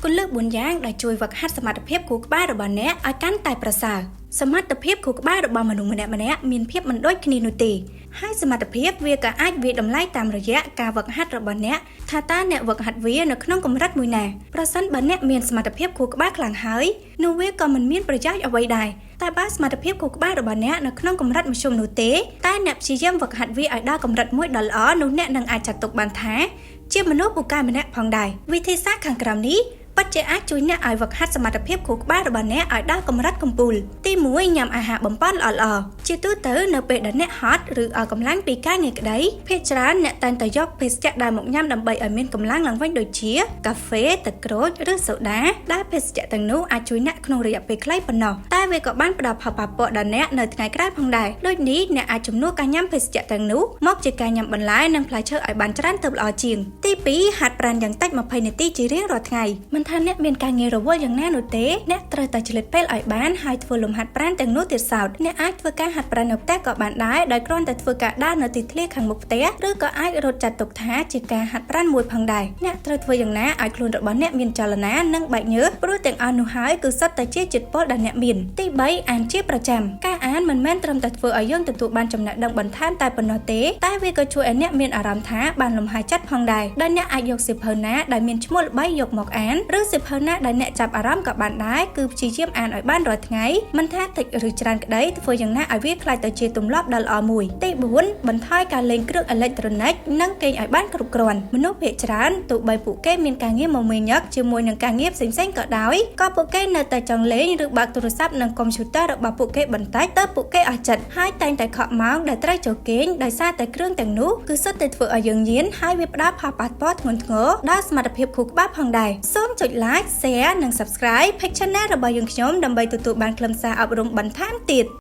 គុណលើក4យ៉ាងដែលជួយវឹកហាត់សមត្ថភាពខួរក្បាលរបស់អ្នកឲ្យកាន់តែប្រសើរសមត្ថភាពខួរក្បាលរបស់មនុស្សម្នាក់មានភាពមិនដូចគ្នានោះទេហើយសមត្ថភាពវាក៏អាចវាតម្លៃតាមរយៈការវឹកហាត់របស់អ្នកថាតើអ្នកវឹកហាត់វានៅក្នុងកម្រិតមួយណាប្រសិនបើអ្នកមានសមត្ថភាពខួរក្បាលខ្លាំងហើយនោះវាក៏មិនមានប្រយោជន៍អ្វីដែរតែបើសមត្ថភាពខួរក្បាលរបស់អ្នកនៅក្នុងកម្រិតមធ្យមនោះទេតែអ្នកព្យាយាមវឹកហាត់វាឲ្យដល់កម្រិតមួយដ៏ល្អនោះអ្នកនឹងអាចចាត់ទុកបានថាជាមនុស្សពូកែម្នាក់ផងដែរវិធីសាស្ត្រខាងក្រោមនេះពិតជាអាចជួយអ្នកឲ្យវឹកហាត់សមត្ថភាពខួរក្បាលរបស់អ្នកឲ្យដល់កម្រិតកំពូលទី1ញ៉ាំអាហារបំប៉នល្អៗជាទូទៅនៅពេលដែលអ្នកហត់ឬអស់កម្លាំងពីការងារក្តីភាគច្រើនអ្នកតែងតែយកភេសជ្ជៈដែលមកញ៉ាំដើម្បីឲ្យមានកម្លាំងឡើងវិញដូចជាកាហ្វេទឹកក្រូចឬសូដាដែលភេសជ្ជៈទាំងនោះអាចជួយអ្នកក្នុងរយៈពេលខ្លីប៉ុណ្ណោះតែវាក៏បានផ្ដល់ផលប៉ះពាល់ដល់អ្នកនៅថ្ងៃក្រោយផងដែរដូចនេះអ្នកអាចជំនួសការញ៉ាំភេសជ្ជៈទាំងនោះមកជាការញ៉ាំបន្លែនិងផ្លែឈើឲ្យបានច្រើនទៅល្អជាងទី2ហាត់ប្រាណយ៉ាងតិច20នាទីជារៀងរាល់ថ្ងៃមិនថាអ្នកមានការងាររវល់យ៉ាងណានោះទេអ្នកត្រូវតែឆ្លៀតពេលឲ្យបានហើយធ្វើលំហាត់ប្រាណទាំងនោះទៀតសោតអ្នកអាចធ្វើការហាត់ប្រាណនៅផ្ទះក៏បានដែរដោយគ្រាន់តែធ្វើការដើរនៅទីធ្លាខាងមុខផ្ទះឬក៏អាចរត់ចាត់ទុកថាជាការហាត់ប្រាណមួយផងដែរអ្នកត្រូវធ្វើយ៉ាងណាឲ្យខ្លួនរបស់អ្នកមានចលនានិងបែកញើសព្រោះទាំងអស់នោះហើយគឺសុទ្ធតែជាចិត្តពលដែលអ្នកមានទី3អានជាប្រចាំការអានមិនមែនត្រឹមតែធ្វើឲ្យយើងទទួលបានចំណេះដឹងបន្ថែមតែប៉ុណ្ណោះទេតែវាក៏ជួយឲ្យអ្នកមានអារម្មណ៍ថាបានលំហែចិត្តផងដែរដោយអ្នកអាចយកសៀវភៅណាដែលមានឈ្មោះល្បីយកមកអានឬសៀវភៅណាដែលអ្នកចាប់អារម្មណ៍ក៏បានដែរគឺព្យាយាមអានឲ្យបានរាល់ថ្ងៃមិនថាតិចឬច្រើនក្តីធ្វើយ៉ាងណាឲ្យវាក្លាយទៅជាទម្លាប់ដ៏ល្អមួយទី4បន្ថយការលេងគ្រឿងអេឡិចត្រូនិកនិងគេងឲ្យបានគ្រប់គ្រាន់មនុស្សភាគច្រើនទោះបីពួកគេមានការងារមមាញឹកជាមួយនឹងការងារផ្សេងៗក៏ដោយក៏ពួកគេនៅតែចង់លេងឬបើកទូរស័ព្ទនិងកុំព្យូទ័ររបស់ពួកគេបន្តិចទៅពួកគេអស់ចិត្តហើយតែងតែខកម៉ោងដែលត្រូវចូលគេងដោយសារតែគ្រឿងទាំងនោះគឺសុទ្ធតែធ្វើឲ្យយើងញៀនហើយវាផ្ដល់ផលប៉ះពាល់ធ្ងន់ធ្ងរដល់សមត្ថភាពខួរក្បាលផងដែរសូមចុច like share និង subscribe page channel របស់យើងខ្ញុំដើម្បីទទួលបានខ្លឹមសារអប់រំបន្ថែមទៀត